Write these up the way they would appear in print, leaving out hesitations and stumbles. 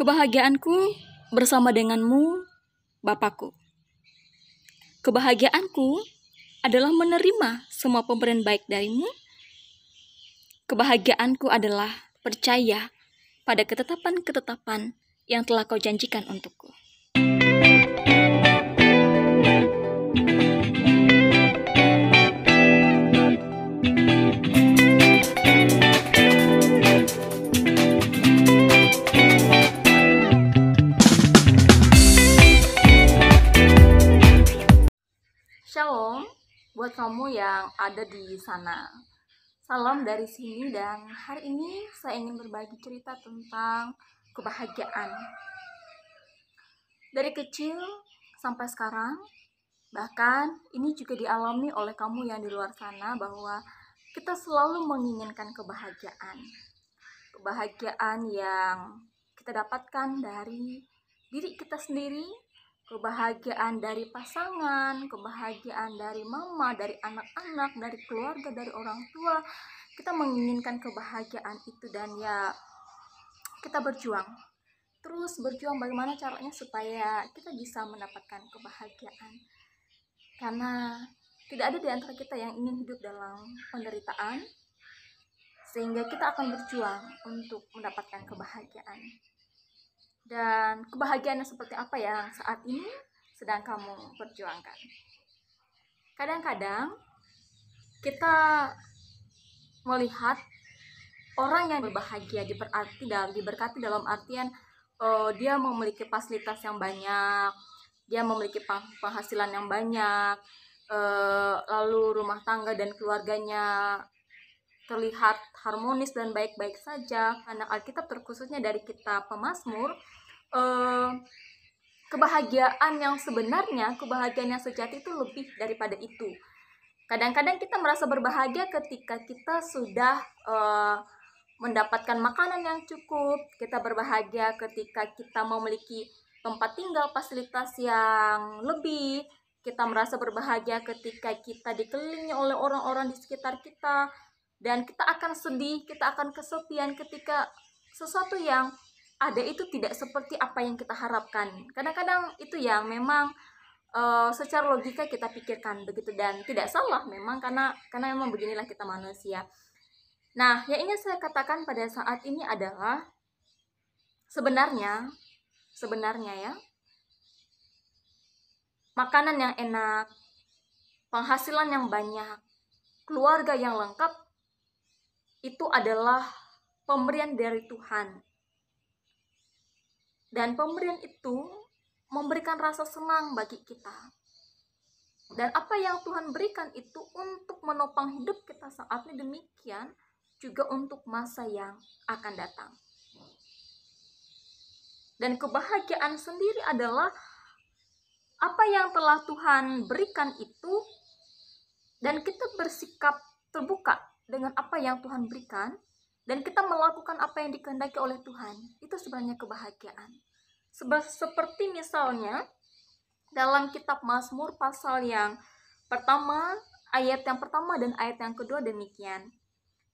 Kebahagiaanku bersama denganmu, Bapakku. Kebahagiaanku adalah menerima semua pemberian baik darimu. Kebahagiaanku adalah percaya pada ketetapan-ketetapan yang telah kau janjikan untukku. Shalom buat kamu yang ada di sana. Salam dari sini, dan hari ini saya ingin berbagi cerita tentang kebahagiaan. Dari kecil sampai sekarang, bahkan ini juga dialami oleh kamu yang di luar sana, bahwa kita selalu menginginkan kebahagiaan. Kebahagiaan yang kita dapatkan dari diri kita sendiri, kebahagiaan dari pasangan, kebahagiaan dari mama, dari anak-anak, dari keluarga, dari orang tua. Kita menginginkan kebahagiaan itu, dan ya kita berjuang. Terus berjuang bagaimana caranya supaya kita bisa mendapatkan kebahagiaan. Karena tidak ada di antara kita yang ingin hidup dalam penderitaan, sehingga kita akan berjuang untuk mendapatkan kebahagiaan. Dan kebahagiaan seperti apa yang saat ini sedang kamu perjuangkan? Kadang-kadang kita melihat orang yang berbahagia diberkati dalam artian dia memiliki fasilitas yang banyak, dia memiliki penghasilan yang banyak, lalu rumah tangga dan keluarganya terlihat harmonis dan baik-baik saja. Karena Alkitab, terkhususnya dari kitab Pemazmur, kebahagiaan yang sebenarnya, kebahagiaan yang sejati itu lebih daripada itu. Kadang-kadang kita merasa berbahagia ketika kita sudah mendapatkan makanan yang cukup. Kita berbahagia ketika kita memiliki tempat tinggal, fasilitas yang lebih. Kita merasa berbahagia ketika kita dikelilingi oleh orang-orang di sekitar kita. Dan kita akan sedih, kita akan kesepian ketika sesuatu yang ada itu tidak seperti apa yang kita harapkan. Kadang-kadang itu yang memang secara logika kita pikirkan begitu, dan tidak salah memang, karena memang beginilah kita manusia. Nah, yang ingin saya katakan pada saat ini adalah sebenarnya ya, makanan yang enak, penghasilan yang banyak, keluarga yang lengkap, itu adalah pemberian dari Tuhan. Dan pemberian itu memberikan rasa senang bagi kita. Dan apa yang Tuhan berikan itu untuk menopang hidup kita saat ini, demikian juga untuk masa yang akan datang. Dan kebahagiaan sendiri adalah apa yang telah Tuhan berikan itu, dan kita bersikap terbuka dengan apa yang Tuhan berikan, dan kita melakukan apa yang dikehendaki oleh Tuhan. Itu sebenarnya kebahagiaan. Seperti misalnya dalam kitab Mazmur pasal yang pertama, ayat yang pertama dan ayat yang kedua demikian.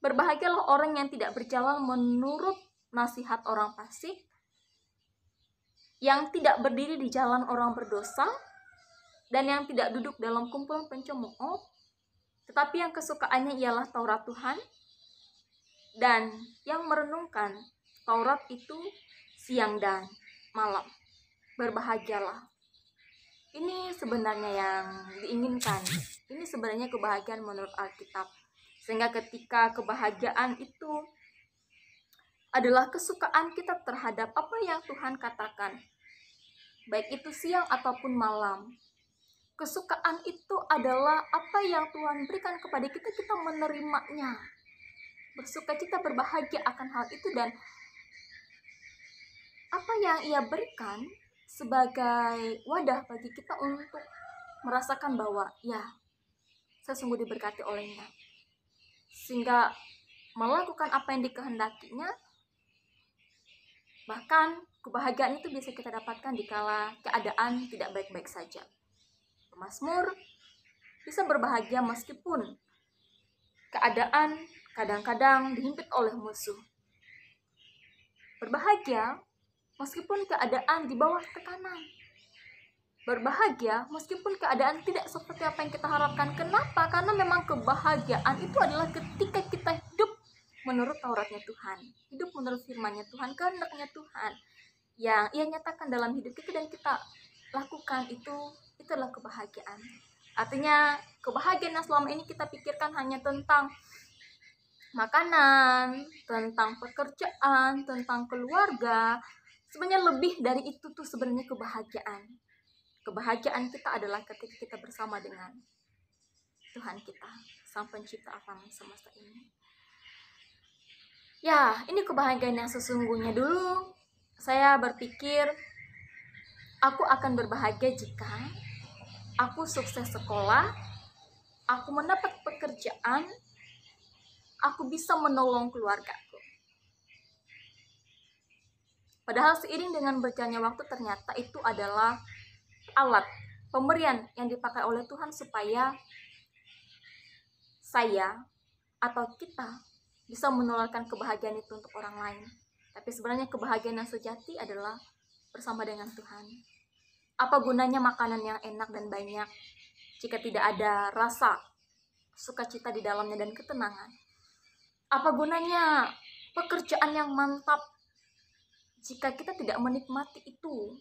Berbahagialah orang yang tidak berjalan menurut nasihat orang fasik, yang tidak berdiri di jalan orang berdosa, dan yang tidak duduk dalam kumpulan pencemooh, tetapi yang kesukaannya ialah Taurat Tuhan, dan yang merenungkan Taurat itu siang dan malam. Berbahagialah. Ini sebenarnya yang diinginkan. Ini sebenarnya kebahagiaan menurut Alkitab. Sehingga ketika kebahagiaan itu adalah kesukaan kita terhadap apa yang Tuhan katakan, baik itu siang ataupun malam, kesukaan itu adalah apa yang Tuhan berikan kepada kita, kita menerimanya, bersukacita, berbahagia akan hal itu, dan apa yang Ia berikan sebagai wadah bagi kita untuk merasakan bahwa ya, saya sungguh diberkati olehnya, sehingga melakukan apa yang dikehendakinya. Bahkan kebahagiaan itu bisa kita dapatkan dikala keadaan tidak baik-baik saja. Pemazmur bisa berbahagia meskipun keadaan kadang-kadang dihimpit oleh musuh. Berbahagia meskipun keadaan di bawah tekanan. Berbahagia meskipun keadaan tidak seperti apa yang kita harapkan. Kenapa? Karena memang kebahagiaan itu adalah ketika kita hidup menurut Tauratnya Tuhan, hidup menurut firman-Nya Tuhan, kehendaknya Tuhan yang Ia nyatakan dalam hidup kita dan kita lakukan. Itu adalah kebahagiaan. Artinya kebahagiaan yang selama ini kita pikirkan hanya tentang makanan, tentang pekerjaan, tentang keluarga. Sebenarnya lebih dari itu tuh sebenarnya kebahagiaan. Kebahagiaan kita adalah ketika kita bersama dengan Tuhan kita, Sang Pencipta alam semesta ini. Ya, ini kebahagiaan yang sesungguhnya. Dulu saya berpikir aku akan berbahagia jika aku sukses sekolah, aku mendapat pekerjaan, aku bisa menolong keluargaku. Padahal seiring dengan berjalannya waktu ternyata itu adalah alat pemberian yang dipakai oleh Tuhan supaya saya atau kita bisa menularkan kebahagiaan itu untuk orang lain. Tapi sebenarnya kebahagiaan yang sejati adalah bersama dengan Tuhan. Apa gunanya makanan yang enak dan banyak jika tidak ada rasa sukacita di dalamnya dan ketenangan? Apa gunanya pekerjaan yang mantap jika kita tidak menikmati itu?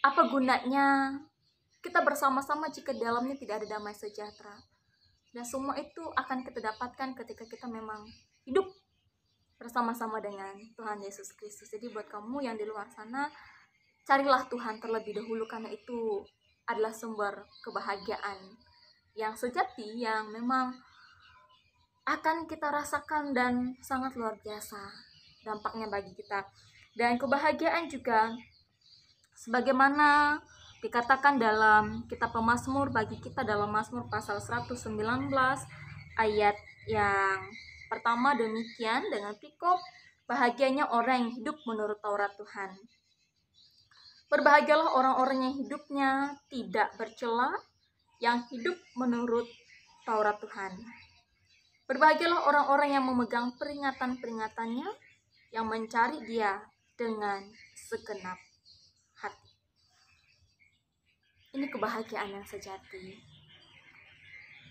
Apa gunanya kita bersama-sama jika di dalamnya tidak ada damai sejahtera? Dan semua itu akan kita dapatkan ketika kita memang hidup bersama-sama dengan Tuhan Yesus Kristus. Jadi buat kamu yang di luar sana, carilah Tuhan terlebih dahulu, karena itu adalah sumber kebahagiaan yang sejati, yang memang akan kita rasakan dan sangat luar biasa dampaknya bagi kita. Dan kebahagiaan juga sebagaimana dikatakan dalam kitab Pemazmur bagi kita dalam Mazmur pasal 119 ayat yang pertama demikian dengan perikop, bahagianya orang yang hidup menurut Taurat Tuhan. Berbahagialah orang-orang yang hidupnya tidak bercela, yang hidup menurut Taurat Tuhan. Berbahagialah orang-orang yang memegang peringatan-peringatannya, yang mencari Dia dengan segenap hati. Ini kebahagiaan yang sejati.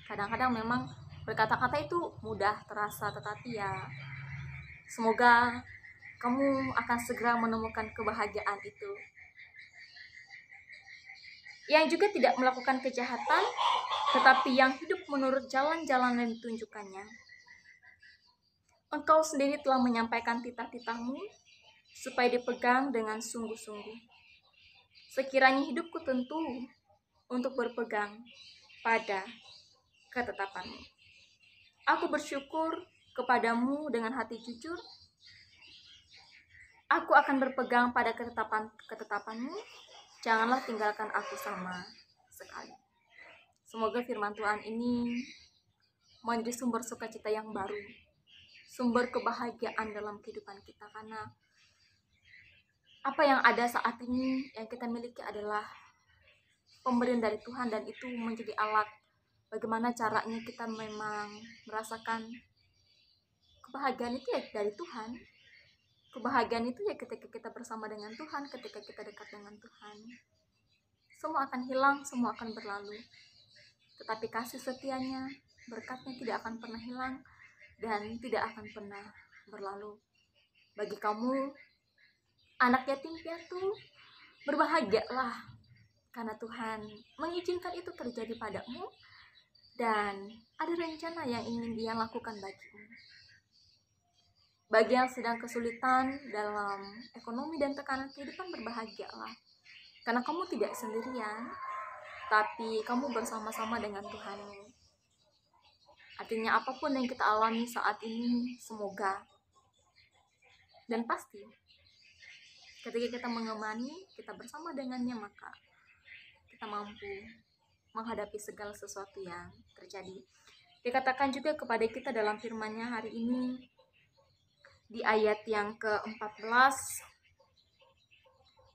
Kadang-kadang memang berkata-kata itu mudah terasa, tetapi ya semoga kamu akan segera menemukan kebahagiaan itu. Yang juga tidak melakukan kejahatan, tetapi yang hidup menurut jalan-jalan yang ditunjukkannya. Engkau sendiri telah menyampaikan titah-titahmu supaya dipegang dengan sungguh-sungguh. Sekiranya hidupku tentu untuk berpegang pada ketetapanmu. Aku bersyukur kepadamu dengan hati jujur. Aku akan berpegang pada ketetapanmu. Janganlah tinggalkan aku sama sekali. Semoga firman Tuhan ini menjadi sumber sukacita yang baru, sumber kebahagiaan dalam kehidupan kita, karena apa yang ada saat ini yang kita miliki adalah pemberian dari Tuhan, dan itu menjadi alat bagaimana caranya kita memang merasakan kebahagiaan itu ya dari Tuhan. Kebahagiaan itu ya ketika kita bersama dengan Tuhan, ketika kita dekat dengan Tuhan. Semua akan hilang, semua akan berlalu. Tetapi kasih setianya, berkatnya tidak akan pernah hilang dan tidak akan pernah berlalu. Bagi kamu, anak yatim piatu, berbahagialah karena Tuhan mengizinkan itu terjadi padamu dan ada rencana yang ingin Dia lakukan bagimu. Bagi yang sedang kesulitan dalam ekonomi dan tekanan kehidupan, berbahagialah karena kamu tidak sendirian, tapi kamu bersama-sama dengan Tuhanmu. Artinya apapun yang kita alami saat ini, semoga dan pasti ketika kita mengemani, kita bersama dengannya, maka kita mampu menghadapi segala sesuatu yang terjadi. Dikatakan juga kepada kita dalam firman-Nya hari ini di ayat yang ke-14,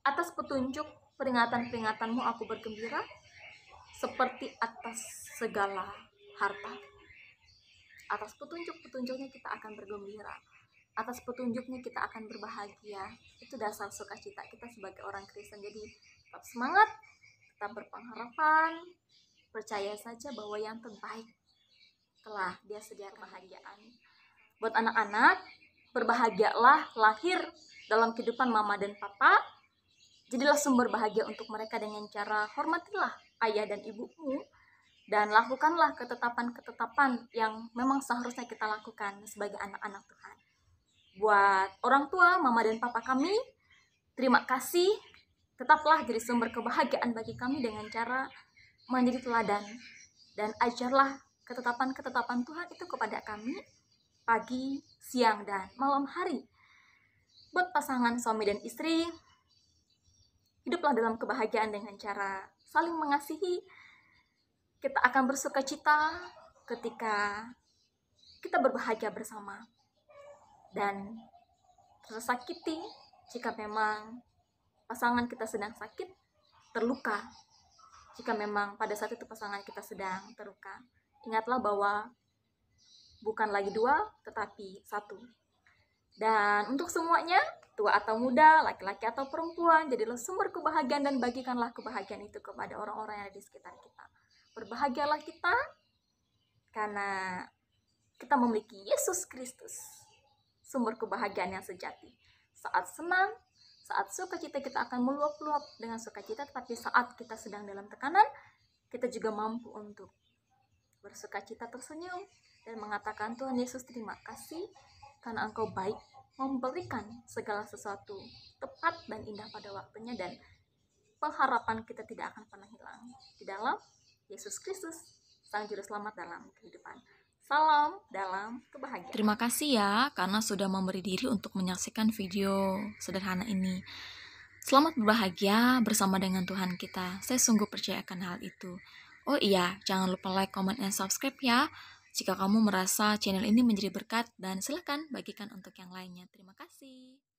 atas petunjuk peringatan-peringatanmu aku bergembira seperti atas segala harta. Atas petunjuk-petunjuknya kita akan bergembira, atas petunjuknya kita akan berbahagia. Itu Itu dasar sukacita kita sebagai orang Kristen. Jadi tetap semangat, tetap berpengharapan, percaya saja bahwa yang terbaik telah Dia sediakan. Kebahagiaan buat anak-anak, berbahagialah lahir dalam kehidupan mama dan papa. Jadilah sumber bahagia untuk mereka dengan cara hormatilah ayah dan ibumu, dan lakukanlah ketetapan-ketetapan yang memang seharusnya kita lakukan sebagai anak-anak Tuhan. Buat orang tua, mama dan papa kami, terima kasih. Tetaplah jadi sumber kebahagiaan bagi kami dengan cara menjadi teladan, dan ajarlah ketetapan-ketetapan Tuhan itu kepada kami pagi, siang, dan malam hari. Buat pasangan suami dan istri, hiduplah dalam kebahagiaan dengan cara saling mengasihi. Kita akan bersuka cita ketika kita berbahagia bersama, dan tersakiti jika memang pasangan kita sedang sakit, terluka. Jika memang pada saat itu pasangan kita sedang terluka, ingatlah bahwa bukan lagi dua, tetapi satu. Dan untuk semuanya, tua atau muda, laki-laki atau perempuan, jadilah sumber kebahagiaan dan bagikanlah kebahagiaan itu kepada orang-orang yang ada di sekitar kita. Berbahagialah kita karena kita memiliki Yesus Kristus, sumber kebahagiaan yang sejati. Saat senang, saat sukacita kita akan meluap-luap dengan sukacita, tetapi saat kita sedang dalam tekanan, kita juga mampu untuk bersukacita, tersenyum, dan mengatakan, Tuhan Yesus, terima kasih karena Engkau baik, memberikan segala sesuatu tepat dan indah pada waktunya, dan pengharapan kita tidak akan pernah hilang di dalam Yesus Kristus, Sang Juru Selamat dalam kehidupan. Salam dalam kebahagiaan. Terima kasih ya karena sudah memberi diri untuk menyaksikan video sederhana ini. Selamat berbahagia bersama dengan Tuhan kita. Saya sungguh percaya akan hal itu. Oh iya, jangan lupa like, comment, dan subscribe ya. Jika kamu merasa channel ini menjadi berkat, dan silakan bagikan untuk yang lainnya. Terima kasih.